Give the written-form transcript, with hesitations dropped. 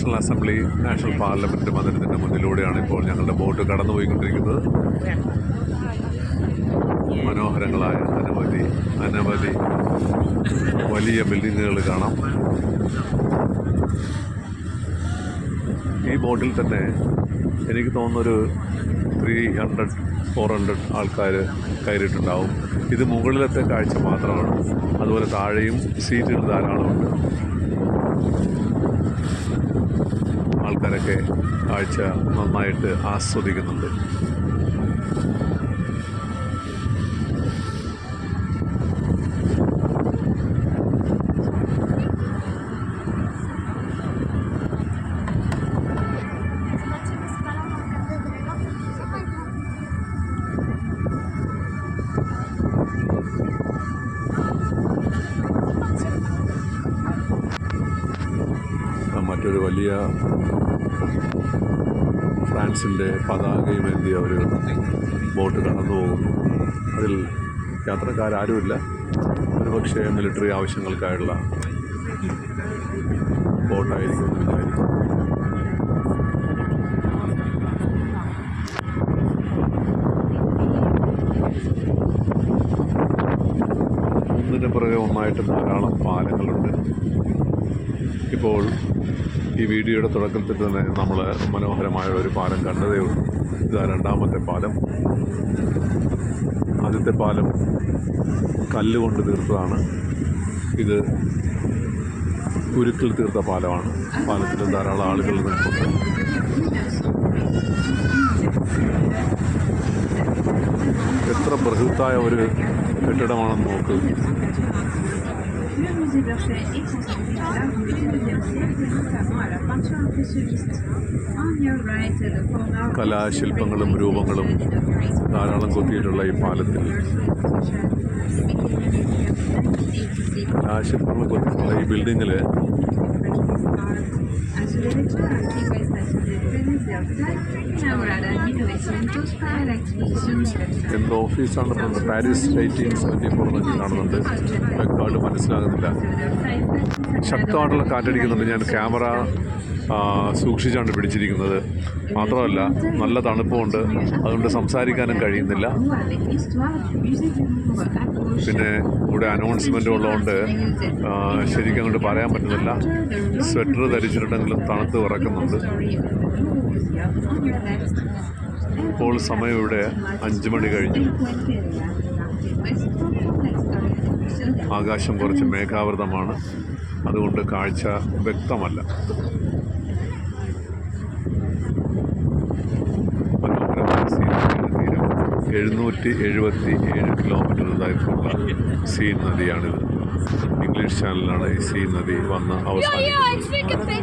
National assembly, national parliament മന്ദിരത്തിൻ്റെ മുന്നിലൂടെയാണ് ഇപ്പോൾ ഞങ്ങളുടെ boat കടന്നുപോയിക്കൊണ്ടിരിക്കുന്നത്. മനോഹരങ്ങളായ അനവധി വലിയ ബിൽഡിങ്ങുകൾ കാണാം. ഈ ബോട്ടിൽ തന്നെ എനിക്ക് തോന്നുന്നൊരു 300-400 ആൾക്കാർ കയറിയിട്ടുണ്ടാവും. ഇത് മുകളിലത്തെ കാഴ്ച മാത്രമാണ്. അതുപോലെ താഴെയും സീറ്റുകൾ ധാരാളമുണ്ട്. ആൾക്കാരൊക്കെ കാഴ്ച നന്നായിട്ട് ആസ്വദിക്കുന്നുണ്ട്. മറ്റൊരു വലിയ ഫ്രാൻസിൻ്റെ പതാകയുമേന്തിയ ഒരു ബോട്ട് കടന്നു പോകുന്നു. അതിൽ യാത്രക്കാരാരുമില്ല. ഒരുപക്ഷെ മിലിറ്ററി ആവശ്യങ്ങൾക്കായുള്ള ബോട്ടായിരിക്കും. ഒന്നിന് പുറകെ ഒന്നായിട്ട് ധാരാളം പാലങ്ങളുണ്ട്. ഇപ്പോൾ ഈ വീഡിയോയുടെ തുടക്കത്തിൽ തന്നെ നമ്മൾ മനോഹരമായ ഒരു പാലം കണ്ടതേ ഉള്ളൂ. ഇതാ രണ്ടാമത്തെ പാലം. ആദ്യത്തെ പാലം കല്ലുകൊണ്ട് തീർത്തതാണ്. ഇത് ഉരുക്കിൽ തീർത്ത പാലമാണ്. പാലത്തിൽ ധാരാളം ആളുകൾ നിൽപ്പുണ്ട്. എത്ര ബൃഹത്തായ ഒരു കെട്ടിടമാണെന്ന് നോക്ക്. കലാശില്പങ്ങളും രൂപങ്ങളും ധാരാളം കൊത്തിയിട്ടുള്ള ഈ പാലത്തിൽ കലാശില്പങ്ങൾ കൊത്തിയിട്ടുള്ള ഈ ബിൽഡിങ്ങിൽ എന്തോ ഓഫീസാണ്. പാരീസ് 1874 എന്നൊക്കെ കാണുന്നുണ്ട്. വ്യക്തമായിട്ട് മനസ്സിലാകുന്നില്ല. ശക്തമായിട്ടുള്ള കാറ്റടിക്കുന്നുണ്ട്. ഞാൻ ക്യാമറ സൂക്ഷിച്ചാണ് പിടിച്ചിരിക്കുന്നത്. മാത്രമല്ല നല്ല തണുപ്പുമുണ്ട്. അതുകൊണ്ട് സംസാരിക്കാനും കഴിയുന്നില്ല. പിന്നെ ഇവിടെ അനൗൺസ്മെൻ്റ് ഉള്ളതുകൊണ്ട് ശരിക്കും അങ്ങോട്ട് പറയാൻ പറ്റുന്നില്ല. സ്വെറ്റർ ധരിച്ചിട്ടുണ്ടെങ്കിലും തണുത്ത് വിറക്കുന്നുണ്ട്. ഇപ്പോൾ സമയം ഇവിടെ 5 മണി കഴിഞ്ഞു. ആകാശം കുറച്ച് മേഘാവൃതമാണ്. അതുകൊണ്ട് കാഴ്ച വ്യക്തമല്ല. 777 കിലോമീറ്റർ ദൈർഘ്യമുള്ള സീൻ നദിയാണിത്. ഇംഗ്ലീഷ് ചാനലിലാണ് ഈ സീൻ നദി വന്ന് അവസാനിക്കുന്നത്.